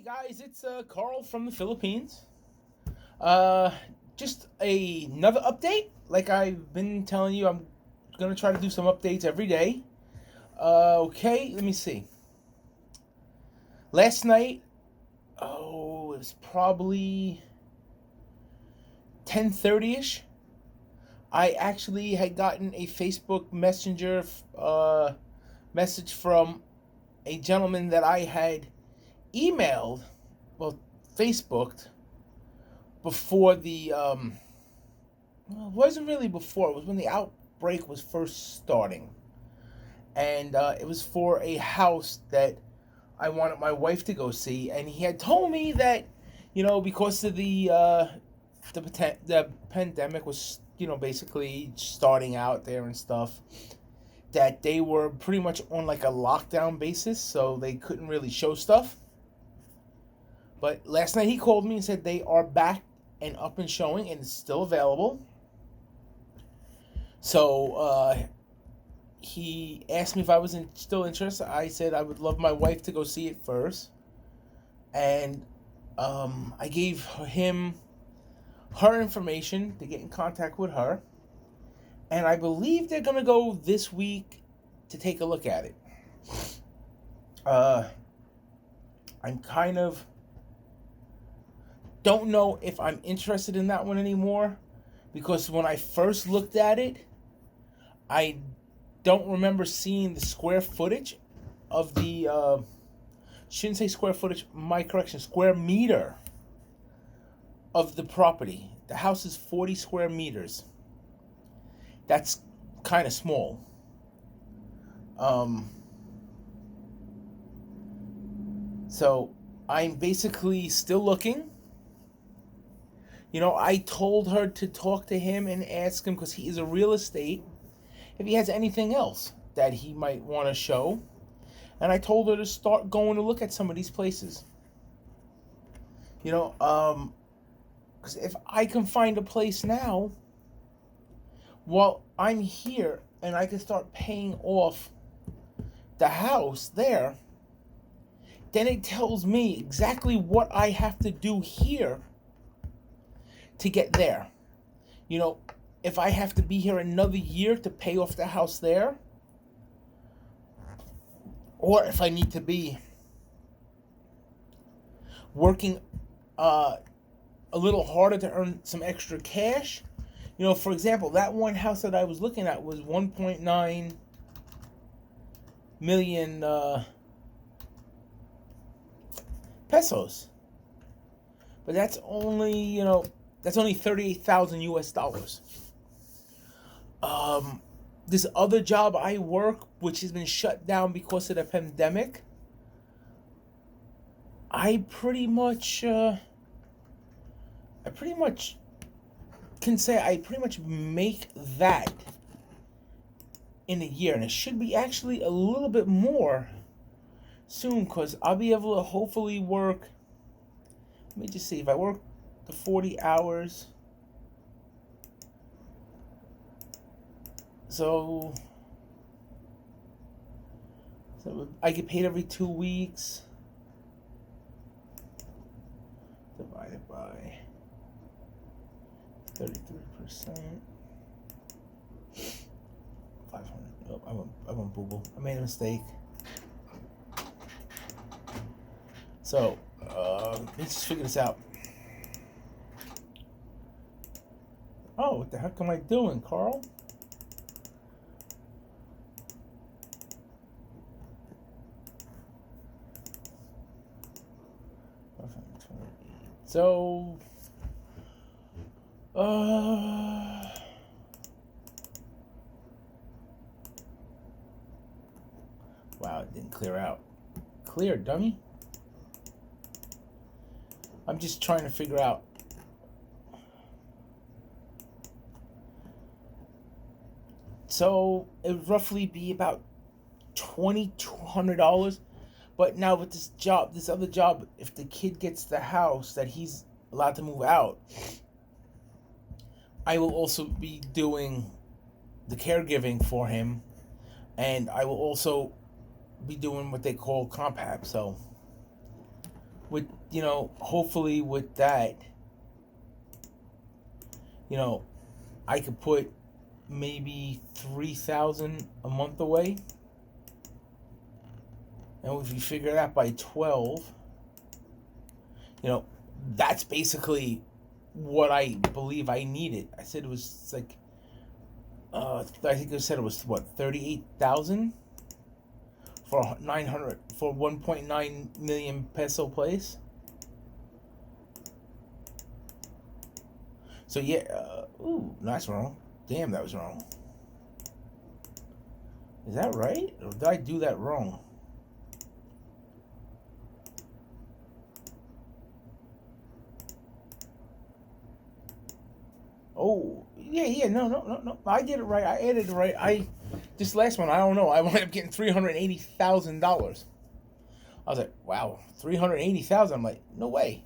Guys, it's Carl from the Philippines. Uh, just another update. Like I've been telling you, I'm gonna try to do some updates every day. Okay, let me see. Last night, it was probably 10:30 ish. I actually had gotten a Facebook Messenger message from a gentleman that I had emailed, well, Facebooked before well, it wasn't really before. It was when the outbreak was first starting, and it was for a house that I wanted my wife to go see. And he had told me that, because of the pandemic was basically starting out there and stuff, that they were pretty much on like a lockdown basis, so they couldn't really show stuff. But last night he called me and said they are back and up and showing, and it's still available. So he asked me if I was still interested. I said I would love my wife to go see it first, and I gave him her information to get in contact with her, and I believe they're gonna go this week to take a look at it. Uh, I'm kind of don't know if I'm interested in that one anymore, because when I first looked at it, I don't remember seeing the square footage of the shouldn't say square footage, my correction, square meter of the property. The house is 40 square meters. That's kind of small. So I'm basically still looking. I told her to talk to him and ask him, because he is a real estate, if he has anything else that he might want to show. And I told her to start going to look at some of these places. Because if I can find a place now, while I'm here, and I can start paying off the house there, then it tells me exactly what I have to do here to get there. If I have to be here another year to pay off the house there, or if I need to be working a little harder to earn some extra cash. For example, that one house that I was looking at was 1.9 million pesos. But that's only 38,000 US dollars. This other job I work, which has been shut down because of the pandemic, I pretty much can say I pretty much make that in a year, and it should be actually a little bit more soon, because I'll be able to hopefully work. Let me just see if I work the 40 hours. So I get paid every 2 weeks. Divided by 33%. 500. Oh, I went boo-boo. I made a mistake. So, let's just figure this out. Oh, what the heck am I doing, Carl? So, wow, it didn't clear out. Clear, dummy. I'm just trying to figure out. So it would roughly be about $2,200. But now with this other job, if the kid gets the house that he's allowed to move out, I will also be doing the caregiving for him, and I will also be doing what they call compap. So with, hopefully with that, I could put maybe 3,000 a month away. And if you figure that by 12, that's basically what I believe I needed. I said it was like, I think I said it was what, 38,000 for 1.9 million peso place. So yeah, ooh, that's wrong. Damn, that was wrong. Is that right? Or did I do that wrong? Oh, yeah, no. I did it right. I added it right. This last one, I don't know. I wound up getting $380,000. I was like, wow, 380,000. I'm like, no way.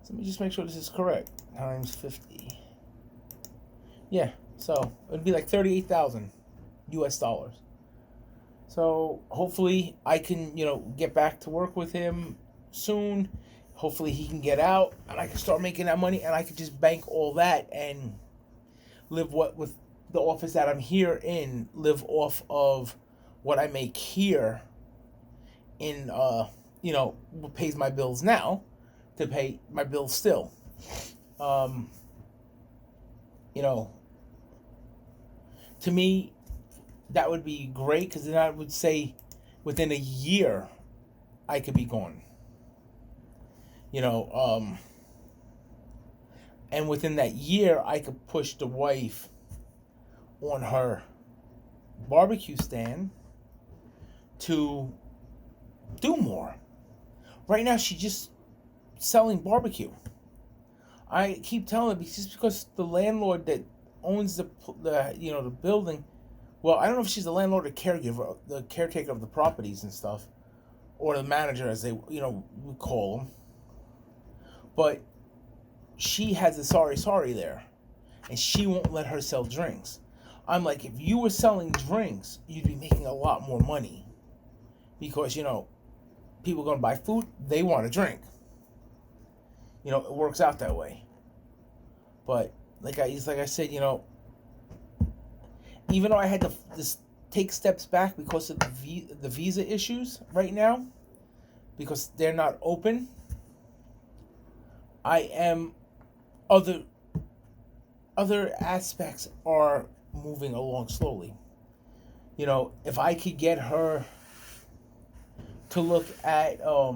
So let me just make sure this is correct. Times 50. Yeah, so it'd be like 38,000 US dollars. So hopefully I can, get back to work with him soon. Hopefully he can get out and I can start making that money and I can just bank all that and live with the office that I'm here in, live off of what I make here in what pays my bills now to pay my bills still. Um to me that would be great because then I would say within a year I could be gone. And within that year I could push the wife on her barbecue stand to do more. Right now she's just selling barbecue. I keep telling her just because the landlord that owns the building, well, I don't know if she's the landlord or caregiver, the caretaker of the properties and stuff, or the manager as they we call them. But she has a sorry there, and she won't let her sell drinks. I'm like, if you were selling drinks, you'd be making a lot more money, because people are gonna buy food, they want a drink. It works out that way. But like I said, even though I had to just take steps back because of the visa issues right now, because they're not open, I am other aspects are moving along slowly. If I could get her to look at a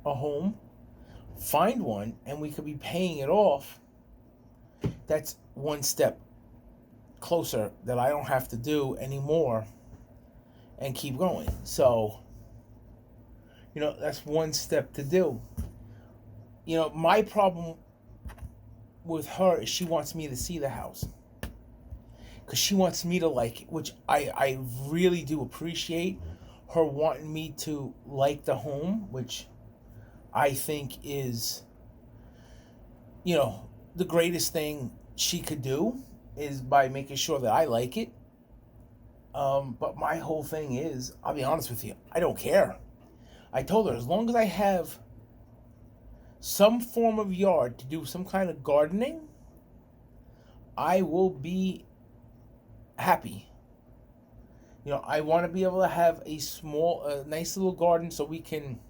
home, find one, and we could be paying it off, that's one step closer that I don't have to do anymore and keep going. So, that's one step to do. My problem with her is she wants me to see the house. Because she wants me to like it, which I really do appreciate her wanting me to like the home, which I think is, the greatest thing she could do is by making sure that I like it. But my whole thing is, I'll be honest with you, I don't care. I told her, as long as I have some form of yard to do some kind of gardening, I will be happy. I want to be able to have a nice little garden so we can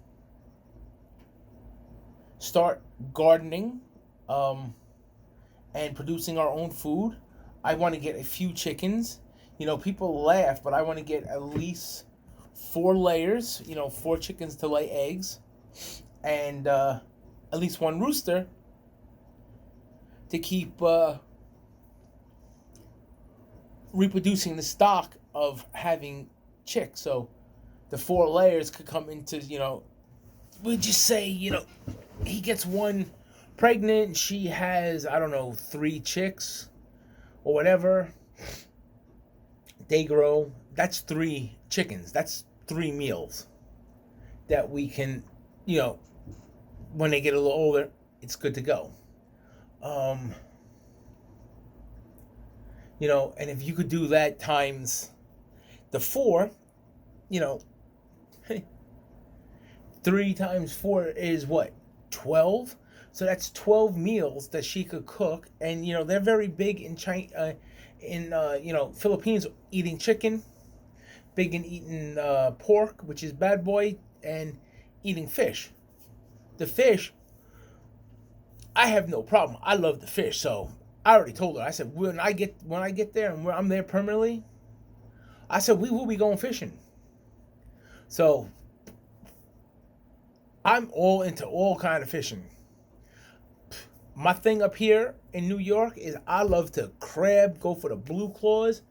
start gardening and producing our own food. I want to get a few chickens. People laugh, but I want to get at least 4 layers, 4 chickens to lay eggs, and at least 1 rooster to keep reproducing the stock of having chicks. So the 4 layers could come into, we just say, he gets 1 pregnant and she has, I don't know, 3 chicks or whatever. They grow. That's 3 chickens. That's 3 meals that we can, when they get a little older, it's good to go. And if you could do that times the 4, 3 times 4 is what? 12? So that's 12 meals that she could cook. And, they're very big in China, Philippines, eating chicken, big in eating pork, which is bad boy, and eating fish. The fish, I have no problem. I love the fish. So I already told her. I said, when I get there and I'm there permanently, I said, we will be going fishing. So I'm all into all kind of fishing. My thing up here in New York is I love to crab, go for the blue claws.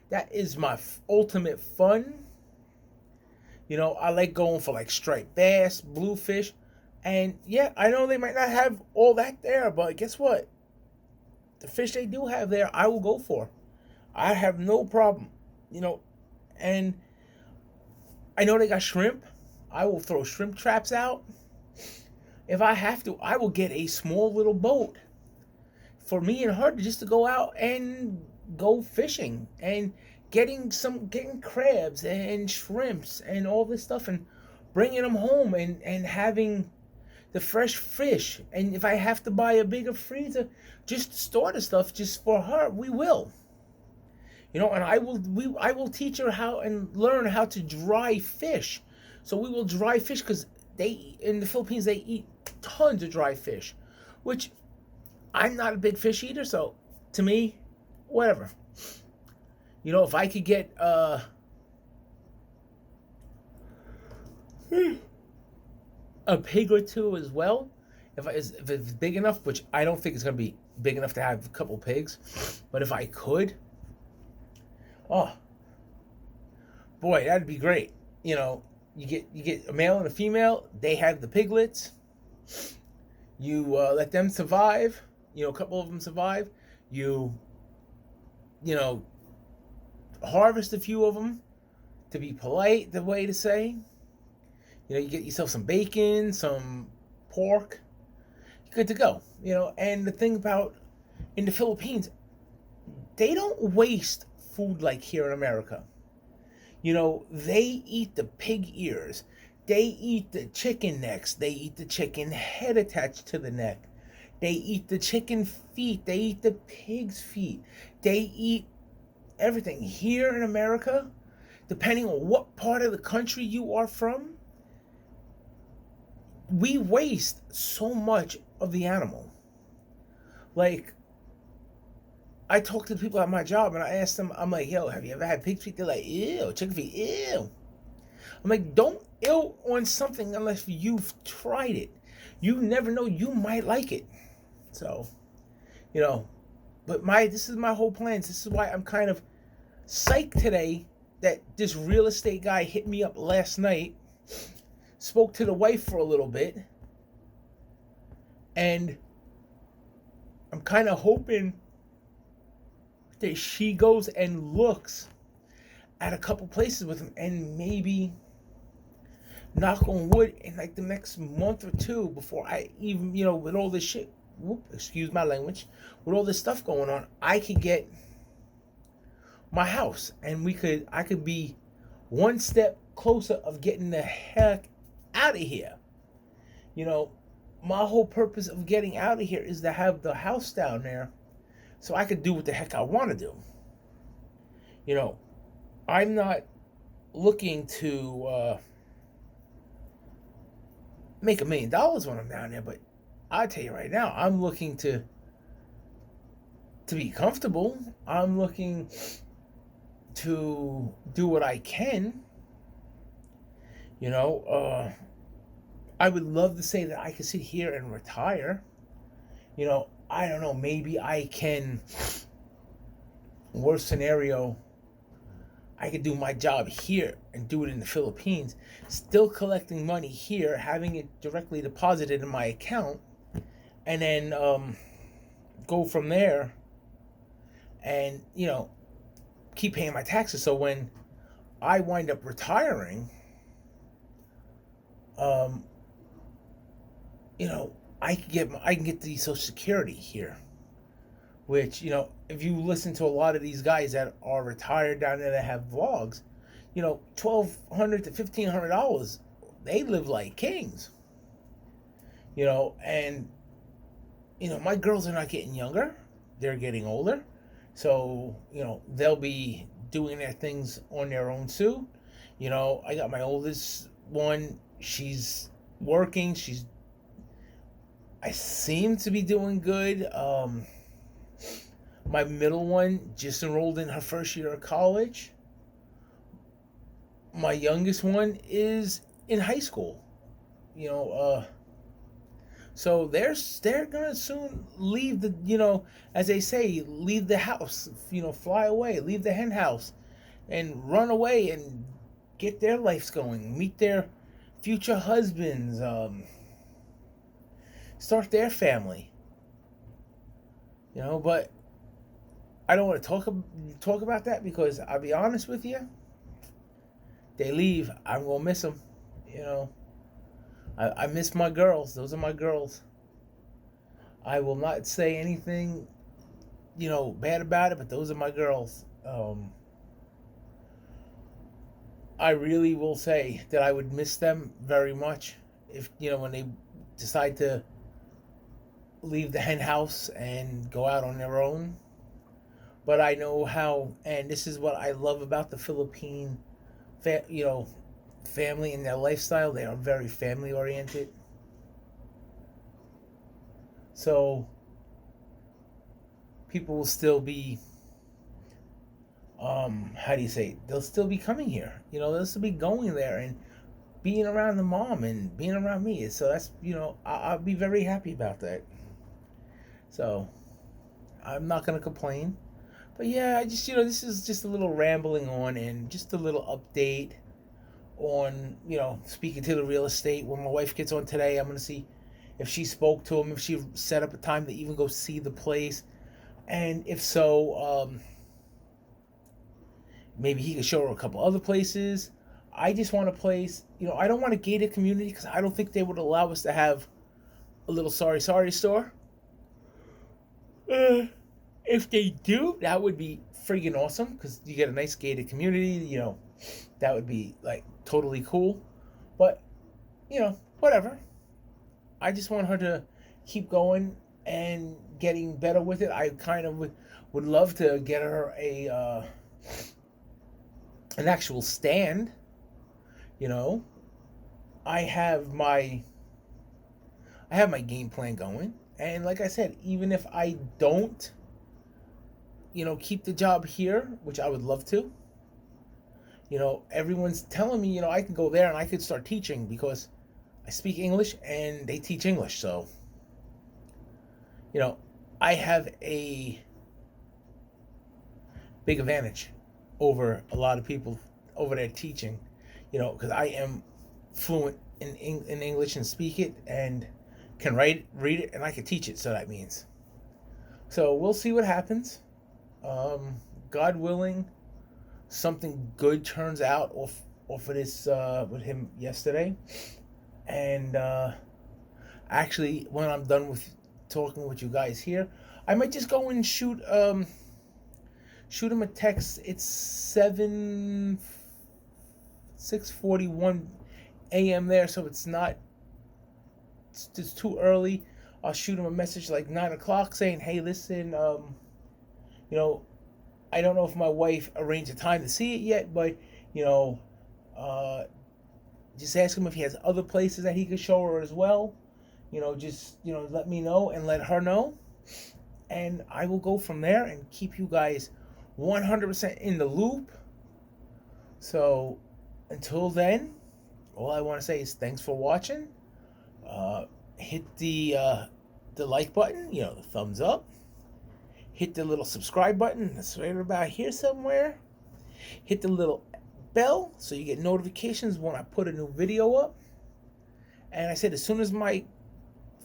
That is my ultimate fun. I like going for like striped bass, bluefish. And yeah, I know they might not have all that there, but guess what? The fish they do have there, I will go for. I have no problem. And I know they got shrimp. I will throw shrimp traps out. If I have to, I will get a small little boat for me and her just to go out and go fishing and getting crabs and shrimps and all this stuff and bringing them home and having the fresh fish. And if I have to buy a bigger freezer just to store the stuff just for her, we will. And I will teach her how and learn how to dry fish. So we will dry fish because in the Philippines they eat tons of dry fish, which I'm not a big fish eater. So to me, whatever. If I could get a pig or two as well, if it's big enough, which I don't think it's gonna be big enough to have a couple pigs, but if I could, oh boy, that'd be great. You get a male and a female. They have the piglets. You let them survive. A couple of them survive. You harvest a few of them, to be polite, the way to say. You get yourself some bacon, some pork. You're good to go. And the thing about in the Philippines, they don't waste food like here in America. They eat the pig ears. They eat the chicken necks. They eat the chicken head attached to the neck. They eat the chicken feet. They eat the pig's feet. They eat everything. Here in America, depending on what part of the country you are from, we waste so much of the animal. Like, I talk to the people at my job and I ask them, I'm like, yo, have you ever had pig's feet? They're like, ew, chicken feet, ew. I'm like, don't ill on something unless you've tried it. You never know, you might like it. So, but this is my whole plans. This is why I'm kind of psyched today that this real estate guy hit me up last night, spoke to the wife for a little bit, and I'm kind of hoping that she goes and looks at a couple places with him and maybe, knock on wood, in like the next month or two before I even, with all this shit, excuse my language, with all this stuff going on, I could get my house and I could be one step closer of getting the heck out of here. My whole purpose of getting out of here is to have the house down there so I could do what the heck I want to do. I'm not looking to make $1 million when I'm down there, but I tell you right now, I'm looking to be comfortable. I'm looking to do what I can. I would love to say that I could sit here and retire. I don't know, maybe I can, worst scenario, I could do my job here and do it in the Philippines, still collecting money here, having it directly deposited in my account, and then go from there and, keep paying my taxes. So when I wind up retiring, I can get the Social Security here, which, if you listen to a lot of these guys that are retired down there that have vlogs, $1,200 to $1,500. They live like kings. And my girls are not getting younger; they're getting older. So they'll be doing their things on their own too. I got my oldest one. She's working. I seem to be doing good. My middle one just enrolled in her first year of college. My youngest one is in high school. You know, so they're gonna soon leave as they say, leave the house. Fly away, leave the hen house, and run away and get their lives going. Meet their future husbands. Start their family. But I don't want to talk about that because I'll be honest with you. They leave, I'm gonna miss them. I miss my girls. Those are my girls. I will not say anything, bad about it. But those are my girls. I really will say that I would miss them very much if when they decide to leave the hen house and go out on their own. But I know how, and this is what I love about the Philippine, family and their lifestyle. They are very family oriented. So people will still be, how do you say it? They'll still be coming here. They'll still be going there and being around the mom and being around me. So that's, I'll be very happy about that. So I'm not going to complain. But yeah, I just, this is just a little rambling on and just a little update on, speaking to the real estate. When my wife gets on today, I'm going to see if she spoke to him, if she set up a time to even go see the place. And if so, maybe he could show her a couple other places. I just want a place, I don't want a gated community because I don't think they would allow us to have a little sorry store. If they do, that would be friggin' awesome because you get a nice gated community. That would be like totally cool. But whatever. I just want her to keep going and getting better with it. I kind of would love to get her an actual stand. I have my game plan going, and like I said, even if I don't keep the job here, which I would love to. Everyone's telling me, I can go there and I could start teaching because I speak English and they teach English. So, I have a big advantage over a lot of people over there teaching, because I am fluent in English and speak it and can read it, and I can teach it. So that means. So we'll see what happens. God willing, something good turns out off of this with him yesterday. And actually, when I'm done with talking with you guys here, I might just go and shoot him a text. It's 6:41 a.m. there, so it's too early. I'll shoot him a message like 9 o'clock saying, "Hey, listen, I don't know if my wife arranged a time to see it yet, but just ask him if he has other places that he could show her as well. Just let me know and let her know, and I will go from there and keep you guys 100% in the loop. So until then, all I want to say is thanks for watching. Hit the like button, the thumbs up. Hit the little subscribe button. That's right about here somewhere. Hit the little bell so you get notifications when I put a new video up. And I said, as soon as my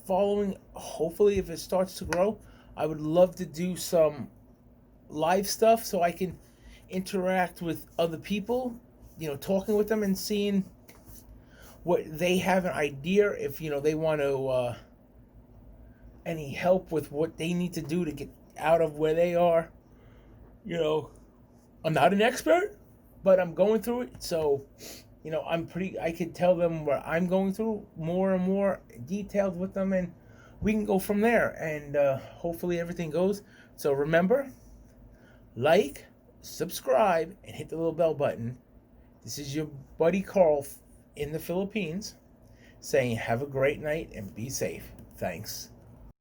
following, hopefully if it starts to grow, I would love to do some live stuff so I can interact with other people, talking with them and seeing what they have an idea, if they want to any help with what they need to do to get out of where they are. I'm not an expert, but I'm going through it. So, I could tell them what I'm going through more and more detailed with them, and we can go from there. And hopefully everything goes. So remember, like, subscribe, and hit the little bell button. This is your buddy Carl in the Philippines saying have a great night and be safe. Thanks.